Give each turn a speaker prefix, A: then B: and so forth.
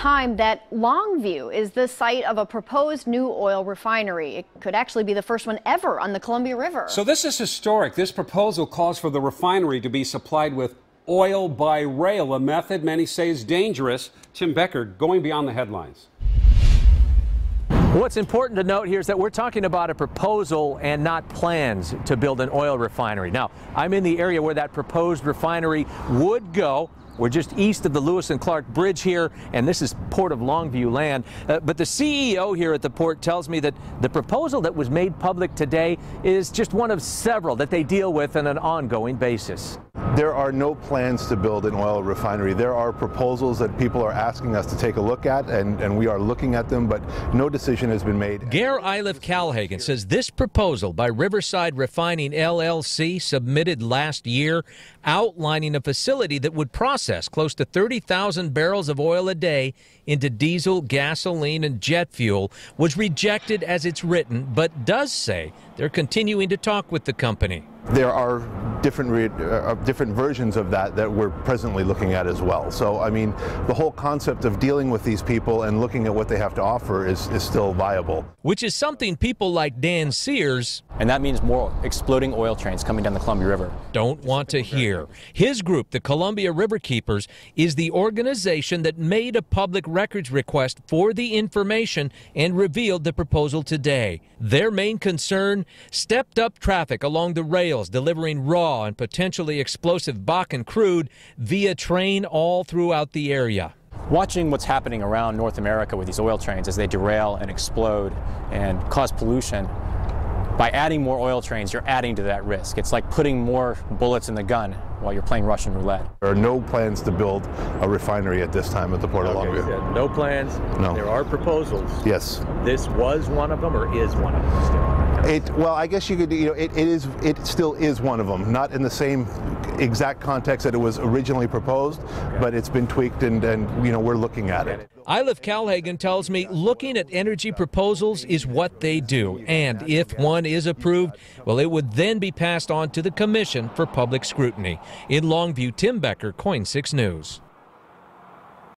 A: time that Longview is the site of a proposed new oil refinery. It could actually be the first one ever on the Columbia River.
B: So this is historic. This proposal calls for the refinery to be supplied with oil by rail, a method many say is dangerous. Tim Becker, going beyond the headlines.
C: What's important to note here is that we're talking about a proposal and not plans to build an oil refinery. Now, I'm in the area where that proposed refinery would go. We're just east of the Lewis and Clark Bridge here, and this is Port of Longview land. But the CEO here at the port tells me that the proposal that was made public today is just one of several that they deal with on an ongoing basis.
D: There are no plans to build an oil refinery. There are proposals that people are asking us to take a look at, and we are looking at them, but no decision has been made.
E: Gare Calhagan says this proposal by Riverside Refining LLC, submitted last year, outlining a facility that would process close to 30,000 barrels of oil a day into diesel, gasoline, and jet fuel, was rejected as it's written, but does say they're continuing to talk with the company.
D: There are different versions of that we're presently looking at as well. So, I mean, the whole concept of dealing with these people and looking at what they have to offer is still viable.
E: Which is something people like Dan Sears,
F: and that means more exploding oil trains coming down the Columbia River,
E: don't want to hear. His group, the Columbia Riverkeepers, is the organization that made a public records request for the information and revealed the proposal today. Their main concern, stepped up traffic along the rails, delivering raw and potentially explosive Bakken crude via train all throughout the area.
F: Watching what's happening around North America with these oil trains as they derail and explode and cause pollution, by adding more oil trains, you're adding to that risk. It's like putting more bullets in the gun while you're playing Russian roulette.
D: There are no plans to build a refinery at this time at the Port of Longview.
C: No plans?
D: No.
C: There are proposals?
D: Yes.
C: This was one of them, or is one of them still?
D: Well, I guess you could, it still is one of them. Not in the same exact context that it was originally proposed, but it's been tweaked and we're looking at it.
E: Calhagan tells me looking at energy proposals is what they do, and if one is approved, well, it would then be passed on to the Commission for public scrutiny. In Longview, Tim Becker, KOIN 6 News.